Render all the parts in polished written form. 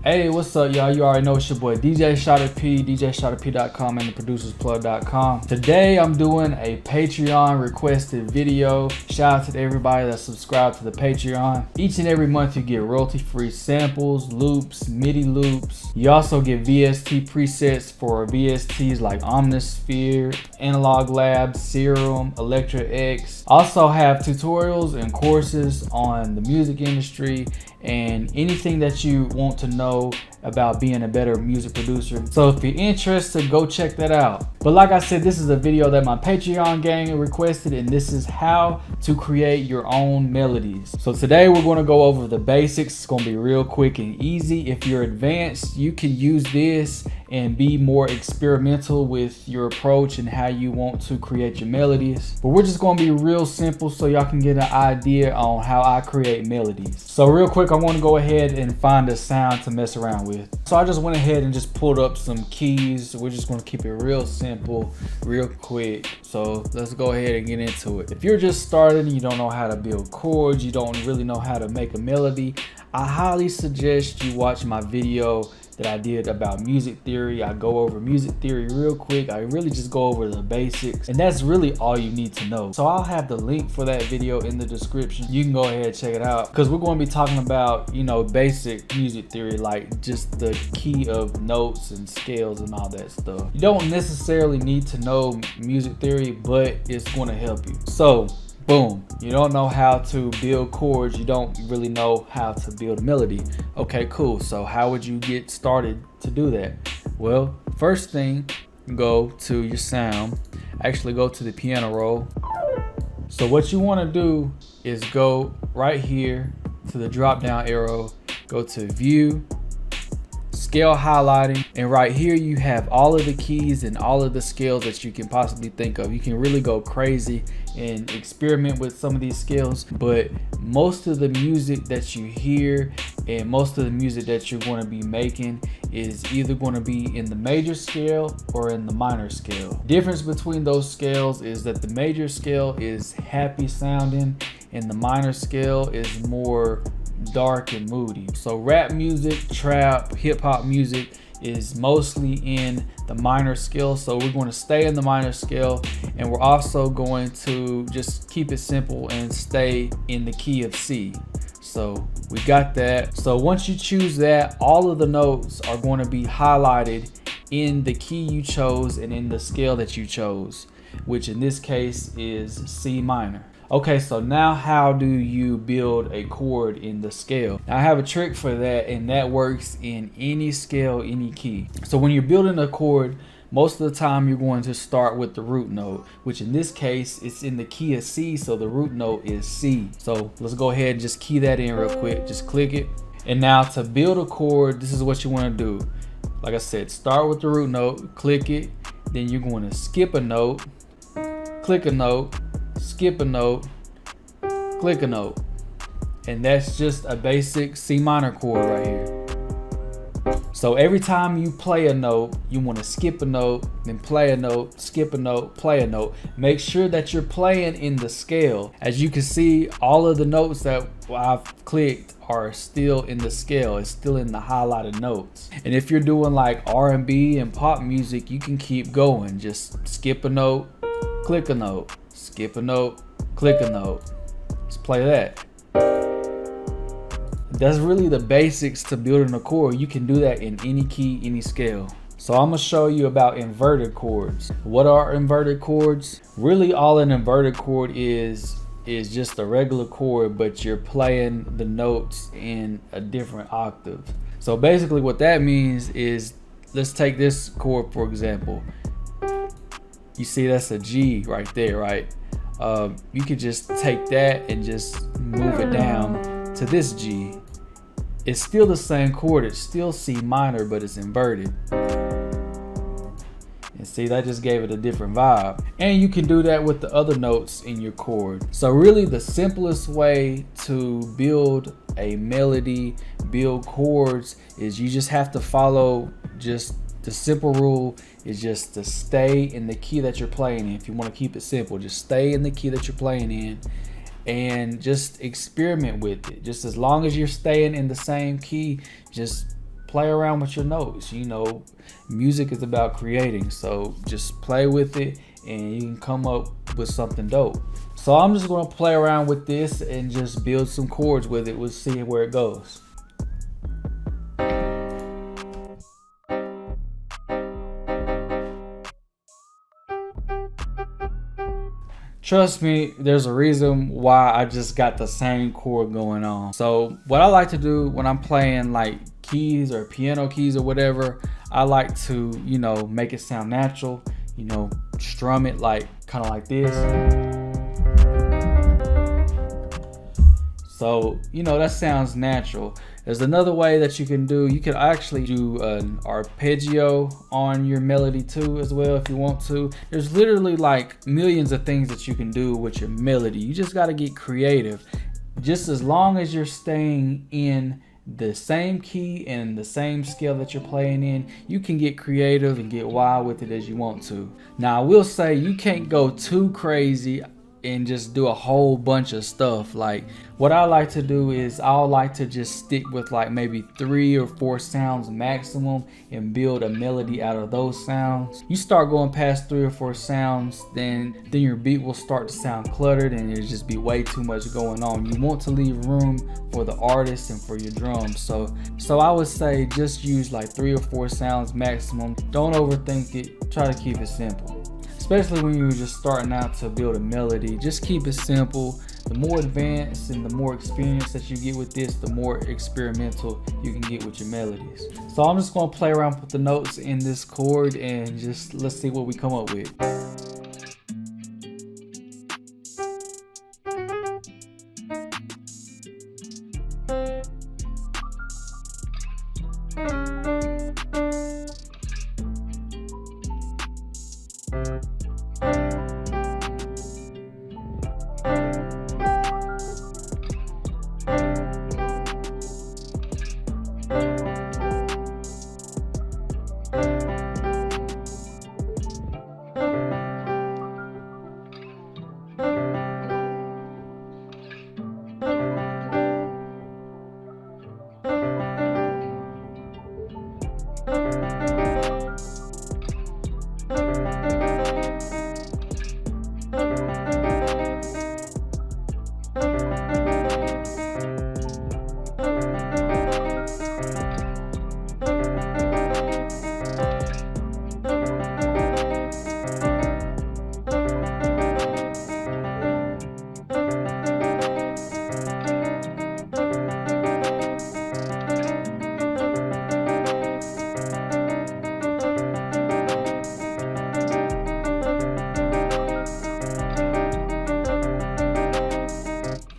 Hey, what's up, y'all? You already know it's your boy DJ Shotta P, DJShottaP.com and theproducersplug.com. Today I'm doing a Patreon requested video. Shout out to everybody that subscribed to the Patreon. Each and every month you get royalty-free samples, loops, MIDI loops. You also get VST presets for VSTs like Omnisphere, Analog Labs, Serum, Electra X. Also have tutorials and courses on the music industry and anything that you want to know about being a better music producer. So if you're interested, go check that out. But like I said, this is a video that my Patreon gang requested, and this is how to create your own melodies. So today we're going to go over the basics. It's going to be real quick and easy. If you're advanced, you can use this and be more experimental with your approach and how you want to create your melodies. But we're just going to be real simple so y'all can get an idea on how I create melodies. So real quick, I want to go ahead and find a sound to mess around with. So I just went ahead and just pulled up some keys. We're just going to keep it real simple, real quick. So let's go ahead and get into it. If you're just starting, you don't know how to build chords, you don't really know how to make a melody, I highly suggest you watch my video that I did about music theory. I go over music theory real quick. I really just go over the basics, and that's really all you need to know. So I'll have the link for that video in the description. You can go ahead and check it out, because we're going to be talking about, you know, basic music theory, like just the key of notes and scales and all that stuff. You don't necessarily need to know music theory, but it's going to help you. So boom, you don't know how to build chords, you don't really know how to build a melody. Okay, cool. So how would you get started to do that? Well, first thing, go to your sound. Actually go to the piano roll. So what you want to do is go right here to the drop down arrow, go to view, scale highlighting, and right here you have all of the keys and all of the scales that you can possibly think of. You can really go crazy and experiment with some of these scales, but most of the music that you hear and most of the music that you're going to be making is either going to be in the major scale or in the minor scale. Difference between those scales is that the major scale is happy sounding and the minor scale is more dark and moody. So rap music, trap, hip hop music is mostly in the minor scale, so we're going to stay in the minor scale, and we're also going to just keep it simple and stay in the key of C. So we got that. So once you choose that, all of the notes are going to be highlighted in the key you chose and in the scale that you chose, which in this case is C minor. Okay, so now how do you build a chord in the scale? Now I have a trick for that, and that works in any scale, any key. So when you're building a chord, most of the time you're going to start with the root note, which in this case it's in the key of C, so the root note is C. So let's go ahead and just key that in real quick. Just click it. And now to build a chord, this is what you want to do. Like I said, start with the root note, click it, then you're going to skip a note, click a note, skip a note, click a note, and that's just a basic C minor chord right here. So every time you play a note, you want to skip a note, then play a note, skip a note, play a note. Make sure that you're playing in the scale. As you can see, all of the notes that I've clicked are still in the scale. It's still in the highlighted notes. And if you're doing like R&B and pop music, you can keep going. Just skip a note, click a note, skip a note, click a note. Let's play that. That's really the basics to building a chord. You can do that in any key, any scale. So I'm gonna show you about inverted chords. What are inverted chords? Really all an inverted chord is just a regular chord, but you're playing the notes in a different octave. So basically what that means is, let's take this chord for example. You see that's a G right there, right? You could just take that and just move it down to this G. It's still the same chord, it's still C minor, but it's inverted. And see, that just gave it a different vibe. And you can do that with the other notes in your chord. So really the simplest way to build a melody, build chords, is you just have to follow just the simple rule is just to stay in the key that you're playing in. If you want to keep it simple, just stay in the key that you're playing in and just experiment with it. Just as long as you're staying in the same key, just play around with your notes. You know, music is about creating, so just play with it and you can come up with something dope. So I'm just gonna play around with this and just build some chords with it. We'll see where it goes. Trust me, there's a reason why I just got the same chord going on. So what I like to do when I'm playing like keys or piano keys or whatever, I like to, you know, make it sound natural, you know, strum it like kind of like this. So, you know, that sounds natural. There's another way that you can do. You can actually do an arpeggio on your melody too as well if you want to. There's literally like millions of things that you can do with your melody. You just got to get creative. Just as long as you're staying in the same key and the same scale that you're playing in, you can get creative and get wild with it as you want to. Now, I will say you can't go too crazy and just do a whole bunch of stuff. Like what I like to do is I'll like to just stick with like maybe 3 or 4 sounds maximum and build a melody out of those sounds. You start going past 3 or 4 sounds, then your beat will start to sound cluttered and it'll just be way too much going on. You want to leave room for the artist and for your drums. So I would say just use like 3 or 4 sounds maximum. Don't overthink it. Try to keep it simple. Especially when you're just starting out to build a melody, just keep it simple. The more advanced and the more experience that you get with this, the more experimental you can get with your melodies. So I'm just gonna play around with the notes in this chord and just let's see what we come up with.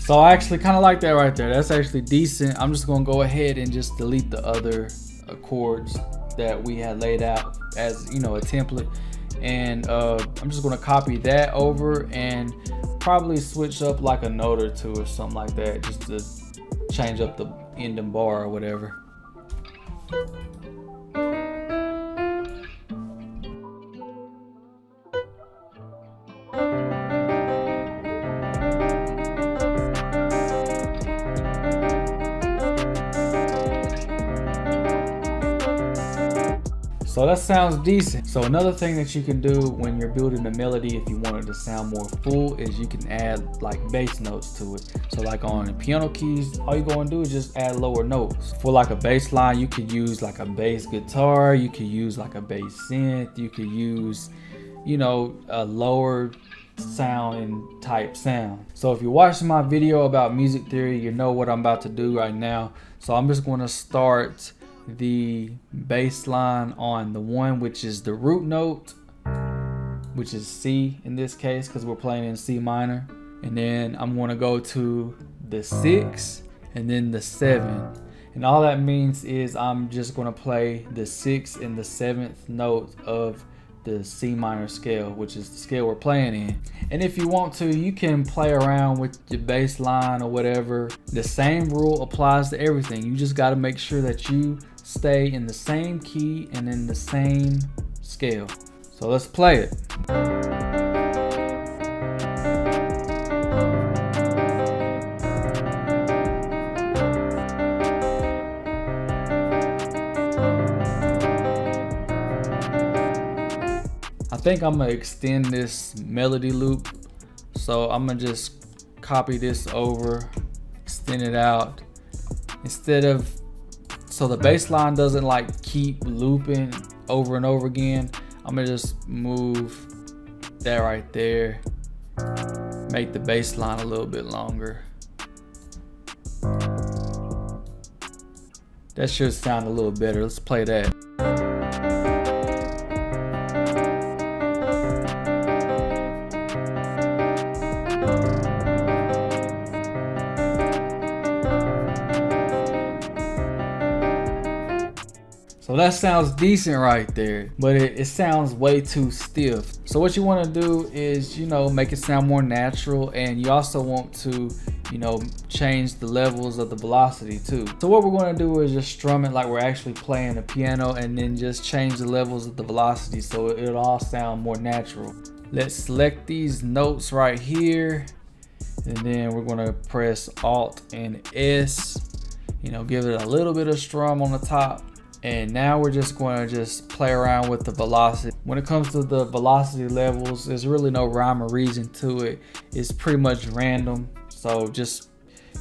So I actually kind of like that right there. That's actually decent. I'm just gonna go ahead and just delete the other chords that we had laid out as, you know, a template. And I'm just gonna copy that over and probably switch up like a note or two or something like that, just to change up the ending bar or whatever. So that sounds decent. So another thing that you can do when you're building a melody, if you want it to sound more full, is you can add like bass notes to it. So like on the piano keys, all you're gonna do is just add lower notes. For like a bass line, you could use like a bass guitar, you could use like a bass synth, you could use, you know, a lower sounding type sound. So if you're watching my video about music theory, you know what I'm about to do right now. So I'm just gonna start the bass line on the one which is the root note, which is C in this case because we're playing in C minor, and then I'm going to go to the 6 and then the 7, and all that means is I'm just going to play the 6th and the 7th note of the C minor scale, which is the scale we're playing in. And if you want to, you can play around with your bass line or whatever. The same rule applies to everything. You just got to make sure that you stay in the same key and in the same scale. So let's play it. think I'm gonna extend this melody loop. So I'm gonna just copy this over, extend it out. Instead of, so the bass line doesn't like keep looping over and over again, I'm gonna just move that right there, make the bass line a little bit longer. That should sound a little better. Let's play that. So that sounds decent right there, but it sounds way too stiff. So what you want to do is, you know, make it sound more natural, and you also want to, you know, change the levels of the velocity too. So what we're going to do is just strum it like we're actually playing a piano, and then just change the levels of the velocity so it'll all sound more natural. Let's select these notes right here, and then we're going to press Alt and S, you know, give it a little bit of strum on the top. And now we're just going to just play around with the velocity. When it comes to the velocity levels, there's really no rhyme or reason to it. It's pretty much random. So just,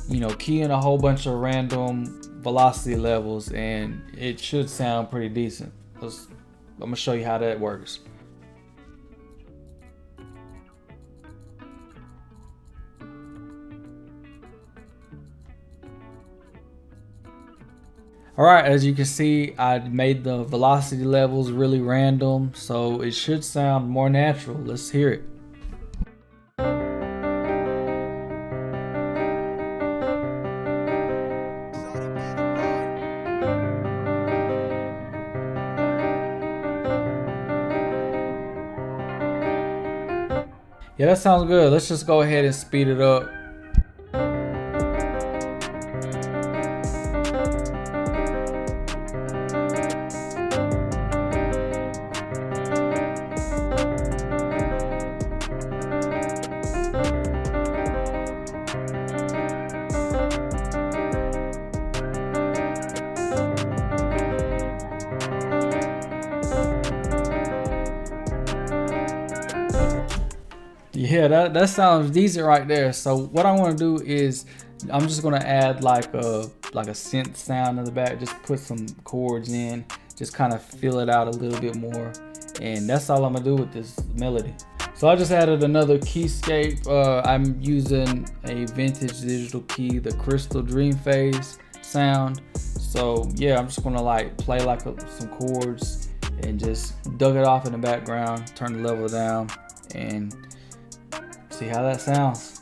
you know, key in a whole bunch of random velocity levels and it should sound pretty decent. I'm gonna show you how that works. Alright, as you can see, I made the velocity levels really random, so it should sound more natural. Let's hear it. Yeah, that sounds good. Let's just go ahead and speed it up. Yeah, that sounds decent right there. So what I want to do is I'm just gonna add like a synth sound in the back. Just put some chords in, just kind of fill it out a little bit more, and that's all I'm gonna do with this melody. So I just added another keyscape. I'm using a vintage digital key, the Crystal Dream Phase sound. So yeah, I'm just gonna like play like some chords and just dug it off in the background, turn the level down, and see how that sounds.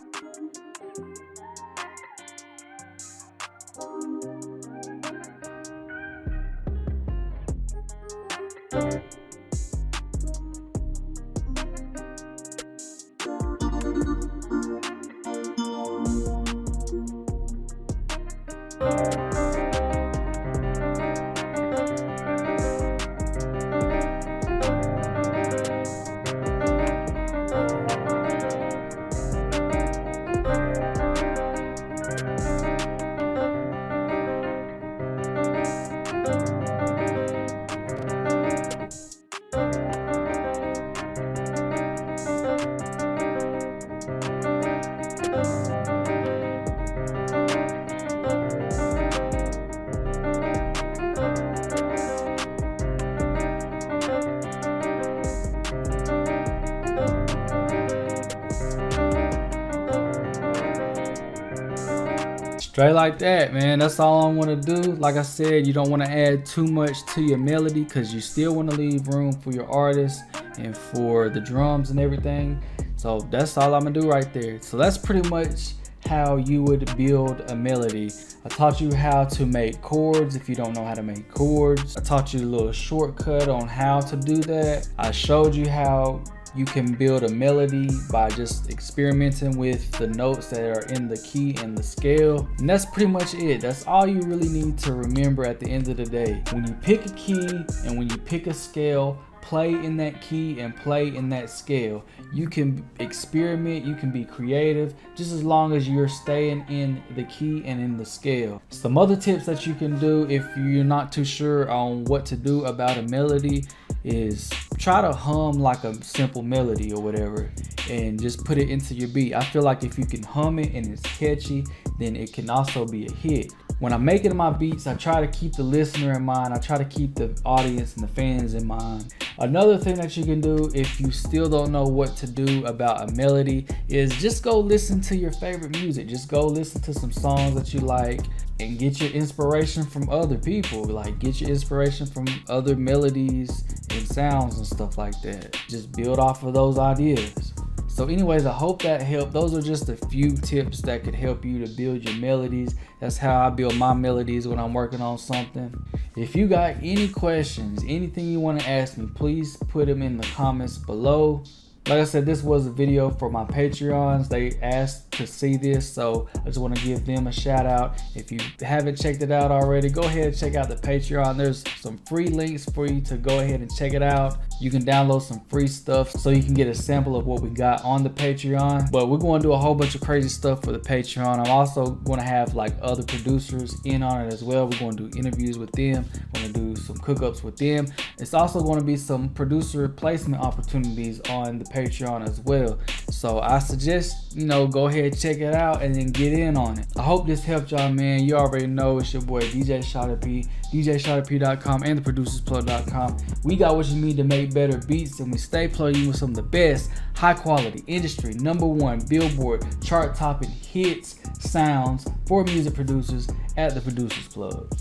Straight like that, man. That's all I want to do. Like I said, you don't want to add too much to your melody because you still want to leave room for your artist and for the drums and everything. So that's all I'm gonna do right there. So that's pretty much how you would build a melody. I taught you how to make chords if you don't know how to make chords. I taught you a little shortcut on how to do that. I showed you how you can build a melody by just experimenting with the notes that are in the key and the scale. And that's pretty much it. That's all you really need to remember at the end of the day. When you pick a key and when you pick a scale, play in that key and play in that scale. You can experiment, you can be creative, just as long as you're staying in the key and in the scale. Some other tips that you can do if you're not too sure on what to do about a melody is try to hum like a simple melody or whatever and just put it into your beat. I feel like if you can hum it and it's catchy, then it can also be a hit. When I'm making my beats, I try to keep the listener in mind. I try to keep the audience and the fans in mind. Another thing that you can do if you still don't know what to do about a melody is just go listen to your favorite music. Just go listen to some songs that you like and get your inspiration from other people. Like, get your inspiration from other melodies and sounds and stuff like that. Just build off of those ideas. So anyways, I hope that helped. Those are just a few tips that could help you to build your melodies. That's how I build my melodies when I'm working on something. If you got any questions, anything you want to ask me, please put them in the comments below. Like I said, this was a video for my Patreons. They asked to see this, so I just want to give them a shout out. If you haven't checked it out already, go ahead and check out the Patreon. There's some free links for you to go ahead and check it out. You can download some free stuff so you can get a sample of what we got on the Patreon. But we're going to do a whole bunch of crazy stuff for the Patreon. I'm also going to have like other producers in on it as well. We're going to do interviews with them. We're going to do some cook-ups with them. It's also going to be some producer placement opportunities on the Patreon as well. So I suggest, go ahead, check it out and then get in on it. I hope this helped y'all, man. You already know it's your boy DJ Shada P, DJShadaP.com and theproducersplug.com. We got what you need to make better beats, and we stay plugging with some of the best high quality industry #1 Billboard chart topping hits, sounds for music producers at the Producers Plug.